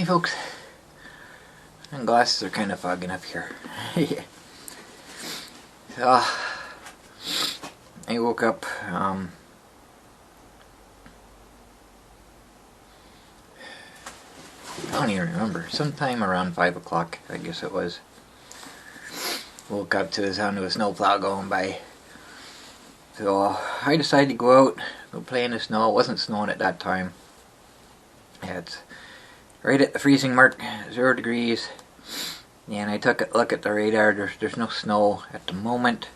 Hey folks, my glasses are kind of fogging up here. So, I woke up, I don't even remember, sometime around 5 o'clock, I guess it was. Woke up to the sound of a snowplow going by. So I decided to go out, go play in the snow. It wasn't snowing at that time. Yeah, it's right at the freezing mark, 0 degrees. And I took a look at the radar. There's no snow at the moment,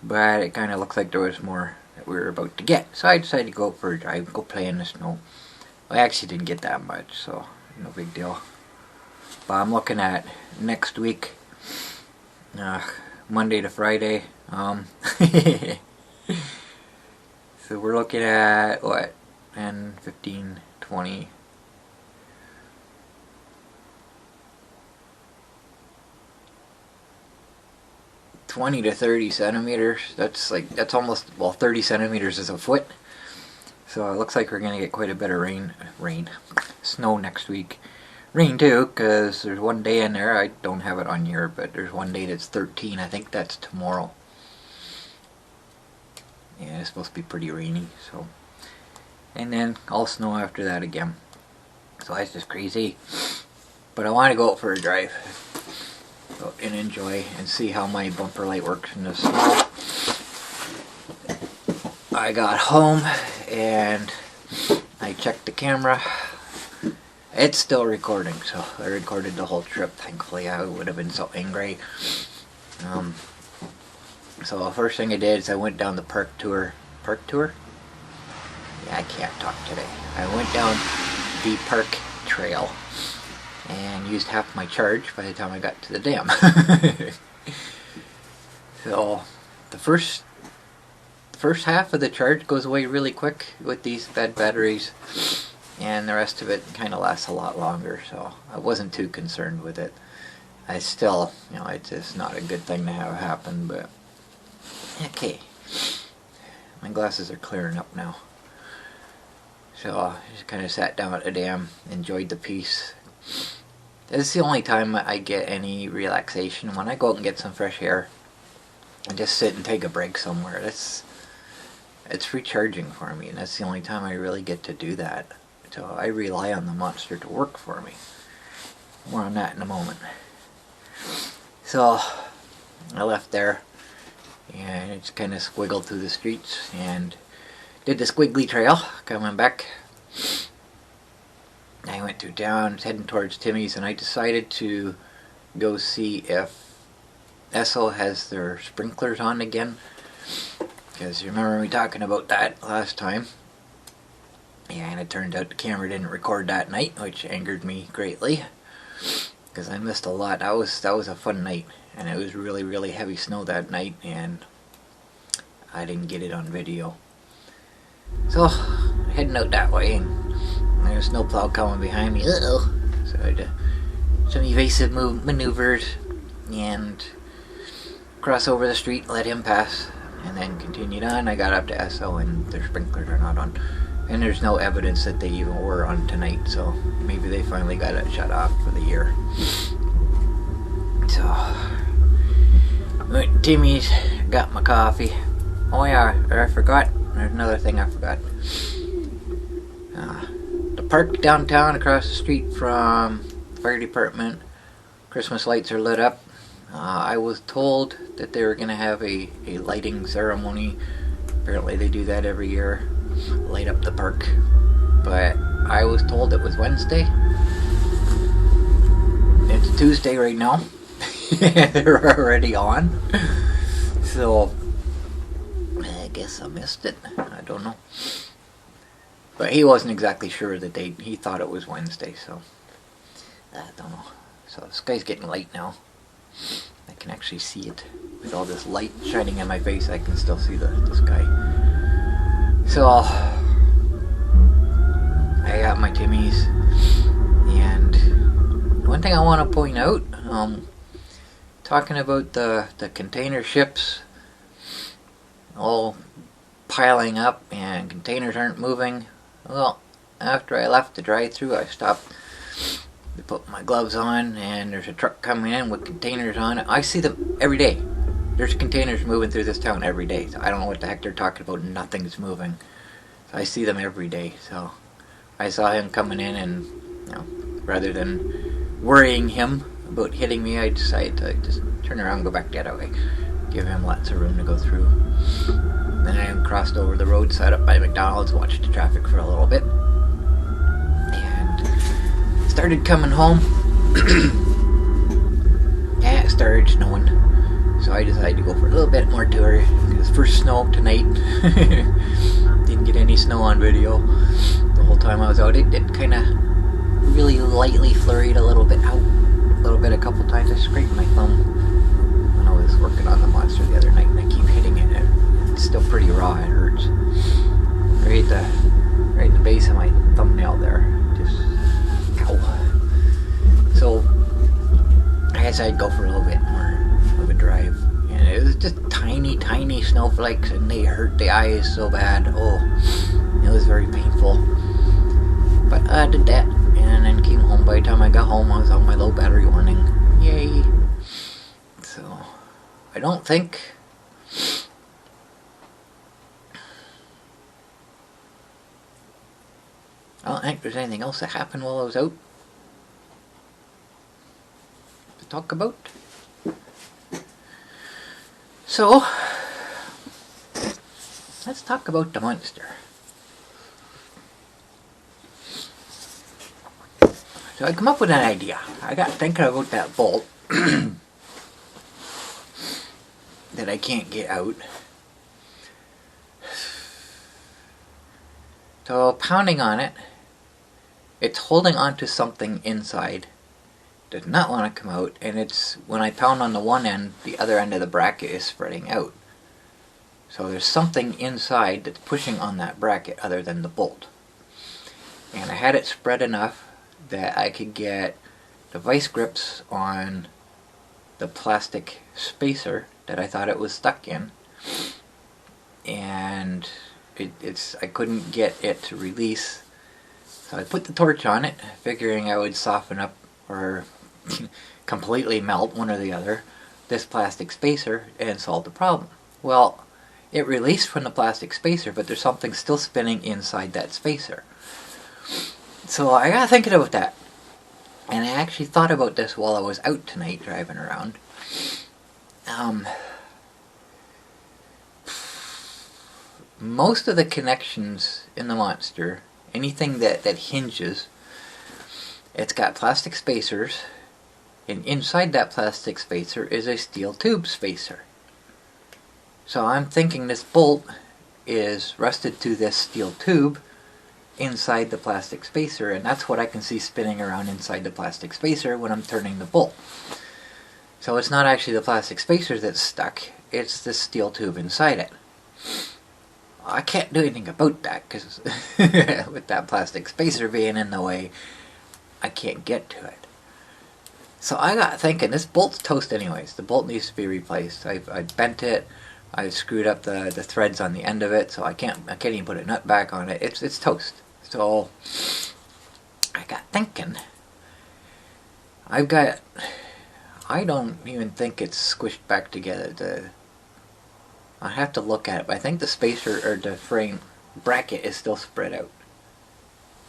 but it kind of looks like there was more that we were about to get. So I decided to go out for a drive, go play in the snow. I actually didn't get that much, so no big deal. But I'm looking at next week, Monday to Friday. So we're looking at what, 10, 15, 20. 20 to 30 centimeters. That's almost, well, 30 centimeters is a foot. So it looks like we're gonna get quite a bit of snow next week. Rain too, because there's one day in there, I don't have it on here, but there's one day that's 13. I think that's tomorrow. Yeah, it's supposed to be pretty rainy, so. And then all snow after that again. So that's just crazy. But I want to go out for a drive. Go and enjoy and see how my bumper light works in the snow. I got home and I checked the camera. It's still recording, so I recorded the whole trip. Thankfully, I would have been so angry. So the first thing I did is I went down the park tour. Park tour? Yeah, I can't talk today. I went down the park trail and used half my charge by the time I got to the dam. So the first half of the charge goes away really quick with these bad batteries, and the rest of it kind of lasts a lot longer, so I wasn't too concerned with it. I still, it's just not a good thing to have happen, but okay. My glasses are clearing up now. So I just kind of sat down at the dam, enjoyed the peace. This is the only time I get any relaxation, when I go out and get some fresh air and just sit and take a break somewhere. It's recharging for me, and that's the only time I really get to do that. So I rely on the monster to work for me. More on that in a moment. So I left there and it's kind of squiggled through the streets and did the squiggly trail coming back. I went through town, heading towards Timmy's, and I decided to go see if Esso has their sprinklers on again, because you remember me talking about that last time. Yeah, and it turned out the camera didn't record that night, which angered me greatly, because I missed a lot. That was a fun night, and it was really, really heavy snow that night, and I didn't get it on video. So, heading out that way, and there's a snowplow coming behind me. Uh-oh. So I did some evasive maneuvers and cross over the street, let him pass, and then continued on. I got up to Esso and their sprinklers are not on. And there's no evidence that they even were on tonight, so maybe they finally got it shut off for the year. So, went to Timmy's, got my coffee. Oh yeah, I forgot. There's another thing I forgot. The park downtown across the street from the fire department, Christmas lights are lit up. I was told that they were going to have a lighting ceremony. Apparently they do that every year, light up the park. But I was told it was Wednesday. It's Tuesday right now. They're already on. So I guess I missed it. I don't know. But he wasn't exactly sure of the date. He thought it was Wednesday, so I don't know. So the sky's getting light now. I can actually see it. With all this light shining in my face, I can still see the sky. So I got my Timmy's, and one thing I want to point out, talking about the container ships all piling up and containers aren't moving. Well, after I left the drive-thru, I stopped put my gloves on, and there's a truck coming in with containers on it. I see them every day. There's containers moving through this town every day. So I don't know what the heck they're talking about. Nothing's moving. So I see them every day. So I saw him coming in, and rather than worrying him about hitting me, I decided to just turn around and go back the other way. Give him lots of room to go through. Then I crossed over the road, sat up by McDonald's, watched the traffic for a little bit, and started coming home. Yeah, it started snowing. So I decided to go for a little bit more tour. It was first snow tonight. Didn't get any snow on video the whole time I was out. It kind of really lightly flurried a little bit out. A couple times. I scraped my thumb when I was working on the monster the other night, and I keep hitting it. It's still pretty raw. It hurts. Right in the base of my thumbnail there. Just ow. So I guess I'd go for a little bit more of a drive. And it was just tiny snowflakes, and they hurt the eyes so bad. Oh, it was very painful. But I did that, and then came home. By the time I got home, I was on my low battery warning. Yay. So, I don't think there's anything else that happened while I was out to talk about. So, let's talk about the monster. So I come up with an idea. I got thinking about that bolt that I can't get out. So pounding on it, it's holding onto something inside. Does not want to come out, and it's when I pound on the one end, the other end of the bracket is spreading out. So there's something inside that's pushing on that bracket other than the bolt. And I had it spread enough that I could get the vice grips on the plastic spacer that I thought it was stuck in, and I couldn't get it to release. So I put the torch on it, figuring I would soften up or completely melt, one or the other, this plastic spacer and solve the problem. Well, it released from the plastic spacer, but there's something still spinning inside that spacer. So I got thinking about that. And I actually thought about this while I was out tonight driving around. Most of the connections in the monster, anything that hinges, it's got plastic spacers, and inside that plastic spacer is a steel tube spacer. So I'm thinking this bolt is rusted to this steel tube inside the plastic spacer, and that's what I can see spinning around inside the plastic spacer when I'm turning the bolt. So it's not actually the plastic spacer that's stuck, it's the steel tube inside it. I can't do anything about that, because with that plastic spacer being in the way, I can't get to it. So I got thinking, this bolt's toast anyways. The bolt needs to be replaced. I bent it, I screwed up the threads on the end of it, so I can't even put a nut back on it. It's toast. So I got thinking, I don't even think it's squished back together. I have to look at it, but I think the spacer or the frame bracket is still spread out.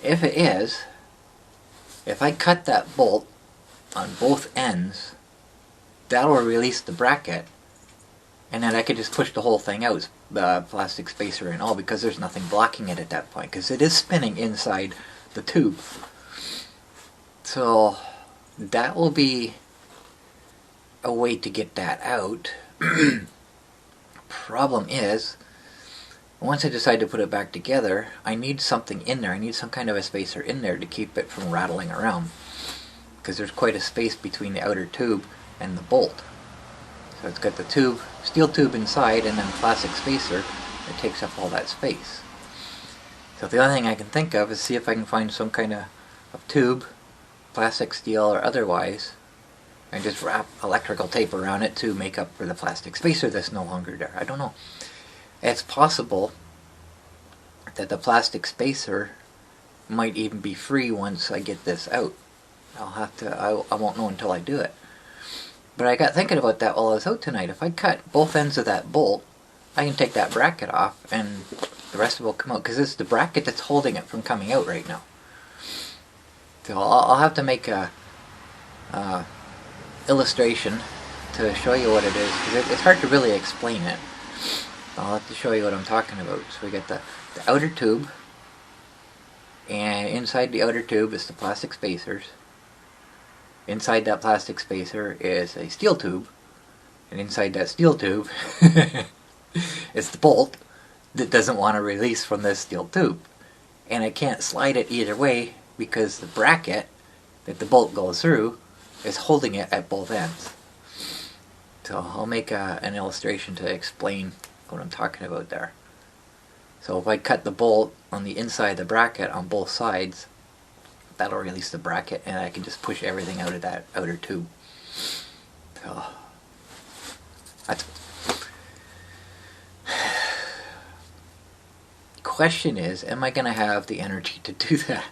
If it is, if I cut that bolt on both ends, that'll release the bracket, and then I could just push the whole thing out, the plastic spacer and all, because there's nothing blocking it at that point, because it is spinning inside the tube. So that will be a way to get that out. Problem is, once I decide to put it back together, I need something in there. I need some kind of a spacer in there to keep it from rattling around, because there's quite a space between the outer tube and the bolt. So it's got the tube, steel tube inside, and then plastic spacer that takes up all that space. So the only thing I can think of is see if I can find some kind of tube, plastic, steel, or otherwise, and just wrap electrical tape around it to make up for the plastic spacer that's no longer there. I don't know. It's possible that the plastic spacer might even be free once I get this out. I'll have to, I won't know until I do it. But I got thinking about that while I was out tonight. If I cut both ends of that bolt, I can take that bracket off and the rest of it will come out, because it's the bracket that's holding it from coming out right now. So I'll have to make a illustration to show you what it is, because it's hard to really explain it. I'll have to show you what I'm talking about. So we got the outer tube, and inside the outer tube is the plastic spacers. Inside that plastic spacer is a steel tube, and inside that steel tube is the bolt that doesn't want to release from this steel tube. And I can't slide it either way because the bracket that the bolt goes through is holding it at both ends. So I'll make an illustration to explain what I'm talking about there. So if I cut the bolt on the inside of the bracket on both sides, that'll release the bracket and I can just push everything out of that outer tube. So that's... Question is, am I going to have the energy to do that?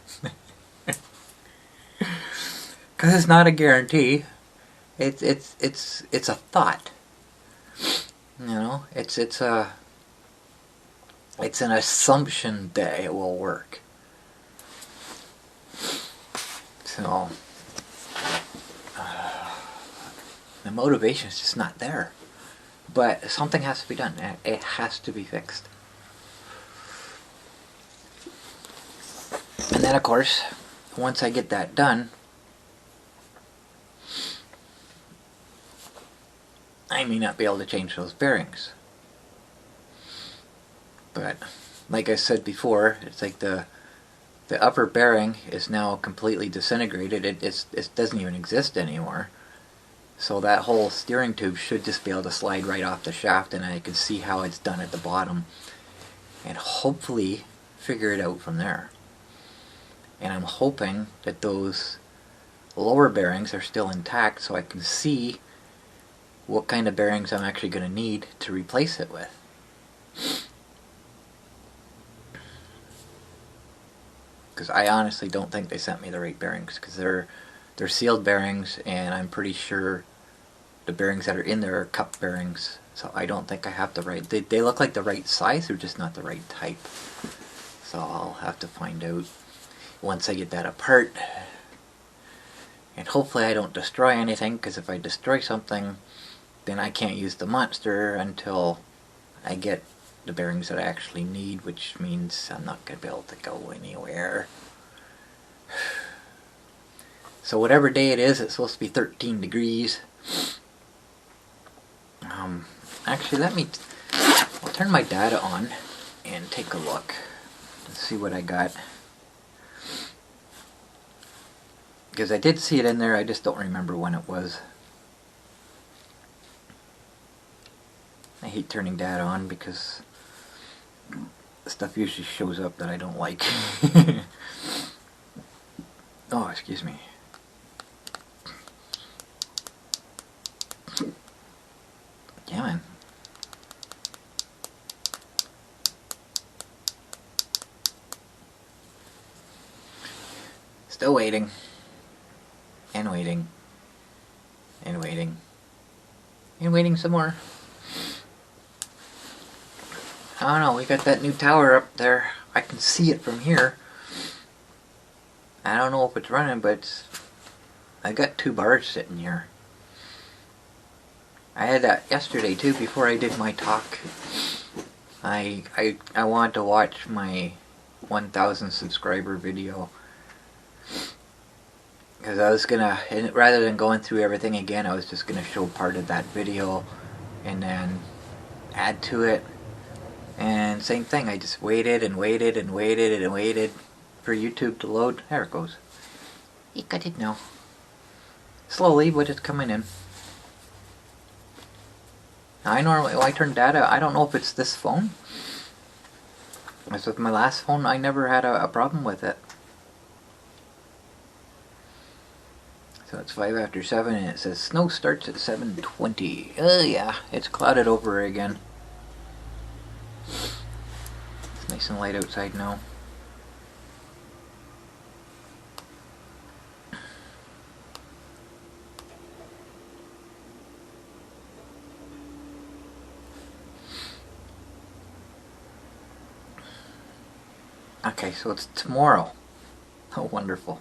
Because it's not a guarantee. It's a thought. You know, it's an assumption that it will work. So the motivation is just not there. But something has to be done. It has to be fixed. And then, of course, once I get that done, I may not be able to change those bearings. But, like I said before, it's like the upper bearing is now completely disintegrated. It doesn't even exist anymore. So that whole steering tube should just be able to slide right off the shaft, and I can see how it's done at the bottom. And hopefully figure it out from there. And I'm hoping that those lower bearings are still intact so I can see what kind of bearings I'm actually going to need to replace it with. Because I honestly don't think they sent me the right bearings, because they're sealed bearings, and I'm pretty sure the bearings that are in there are cup bearings, so I don't think I have the right... They look like the right size, they're just not the right type. So I'll have to find out once I get that apart. And hopefully I don't destroy anything, because if I destroy something, then I can't use the monster until I get the bearings that I actually need, which means I'm not going to be able to go anywhere. So whatever day it is, it's supposed to be 13 degrees. Actually, I'll turn my data on and take a look and see what I got. Because I did see it in there, I just don't remember when it was. I hate turning data on because stuff usually shows up that I don't like. Oh, excuse me. Yeah, man. Still waiting. And waiting. And waiting. And waiting some more. I don't know, we got that new tower up there. I can see it from here. I don't know if it's running, but I got 2 bars sitting here. I had that yesterday too, before I did my talk. I wanted to watch my 1,000 subscriber video. Because I was gonna, rather than going through everything again, I was just gonna show part of that video and then add to it. And same thing, I just waited and waited and waited and waited for YouTube to load. There it goes. You got it now. Slowly, but it's coming in. I normally, when I turn data, I don't know if it's this phone. As with my last phone, I never had a problem with it. So it's 5 after 7 and it says snow starts at 7:20. Oh yeah, it's clouded over again. It's nice and light outside now. Okay, so it's tomorrow. Oh, wonderful.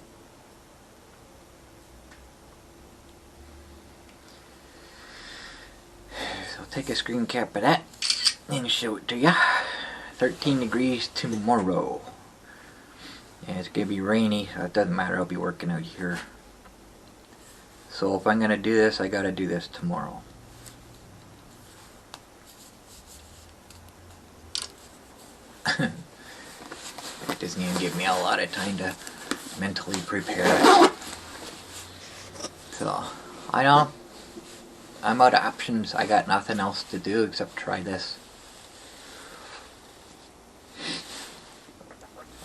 So I'll take a screen cap of that and show it to ya. 13 degrees tomorrow. And it's gonna be rainy, so it doesn't matter, I'll be working out here. So if I'm gonna do this, I gotta do this tomorrow. It doesn't even give me a lot of time to mentally prepare. So, I know, I'm out of options. I got nothing else to do except try this.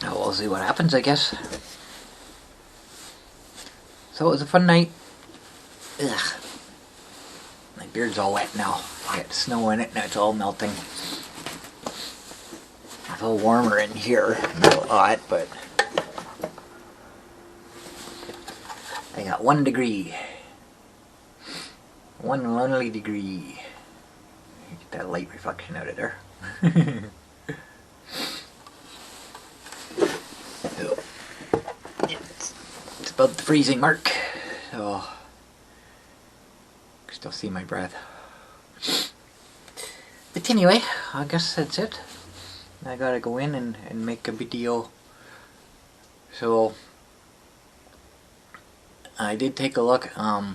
Oh, we'll see what happens, I guess. So it was a fun night. Ugh. My beard's all wet now. I got snow in it and it's all melting. It's a little warmer in here. A little hot, but I got 1 degree. 1 lonely degree. Get that light reflection out of there. So, it's about the freezing mark. So, I can still see my breath. But anyway, I guess that's it. I gotta go in and make a video. So, I did take a look. I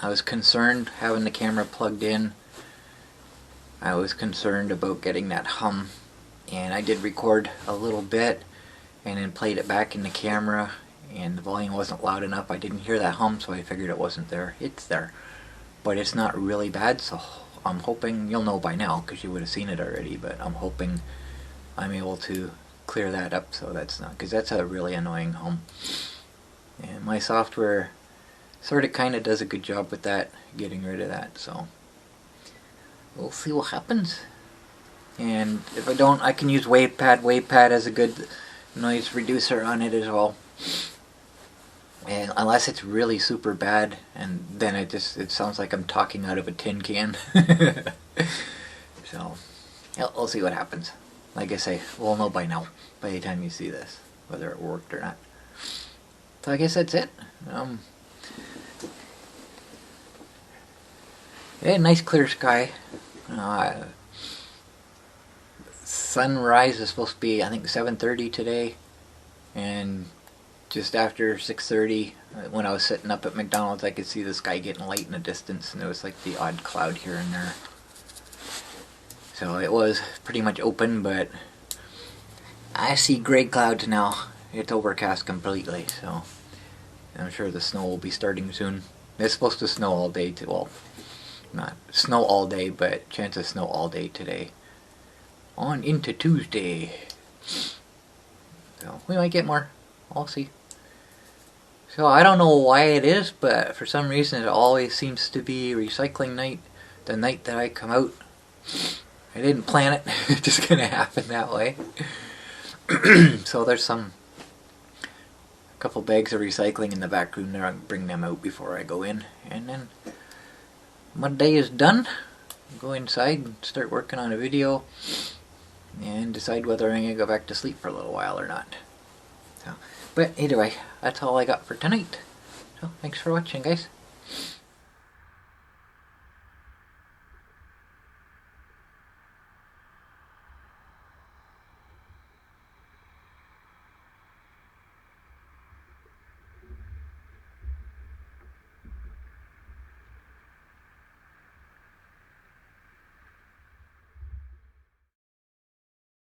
was concerned having the camera plugged in. I was concerned about getting that hum. And I did record a little bit and then played it back in the camera. And the volume wasn't loud enough. I didn't hear that hum, so I figured it wasn't there. It's there. But it's not really bad, so I'm hoping, you'll know by now because you would have seen it already, but I'm hoping I'm able to clear that up so that's not, because that's a really annoying hum. And my software sort of kind of does a good job with that, getting rid of that, so we'll see what happens. And if I don't, I can use WavePad. WavePad has a good noise reducer on it as well. And unless it's really super bad, and then it sounds like I'm talking out of a tin can. So, yeah, we'll see what happens. Like I say, we'll know by now, by the time you see this, whether it worked or not. So I guess that's it. Yeah, nice clear sky. Sunrise is supposed to be, I think, 7:30 today, and just after 6:30, when I was sitting up at McDonald's, I could see the sky getting light in the distance, and there was like the odd cloud here and there. So it was pretty much open, but I see gray clouds now. It's overcast completely, so I'm sure the snow will be starting soon. It's supposed to snow all day, well, not snow all day, but chance of snow all day today. On into Tuesday. So we might get more. I'll see. So I don't know why it is, but for some reason it always seems to be recycling night, the night that I come out. I didn't plan it, it's just gonna happen that way. So there's a couple bags of recycling in the back room there. I'll bring them out before I go in. And then my day is done. Go inside and start working on a video and decide whether I'm gonna go back to sleep for a little while or not. So, but either way, that's all I got for tonight. So thanks for watching, guys.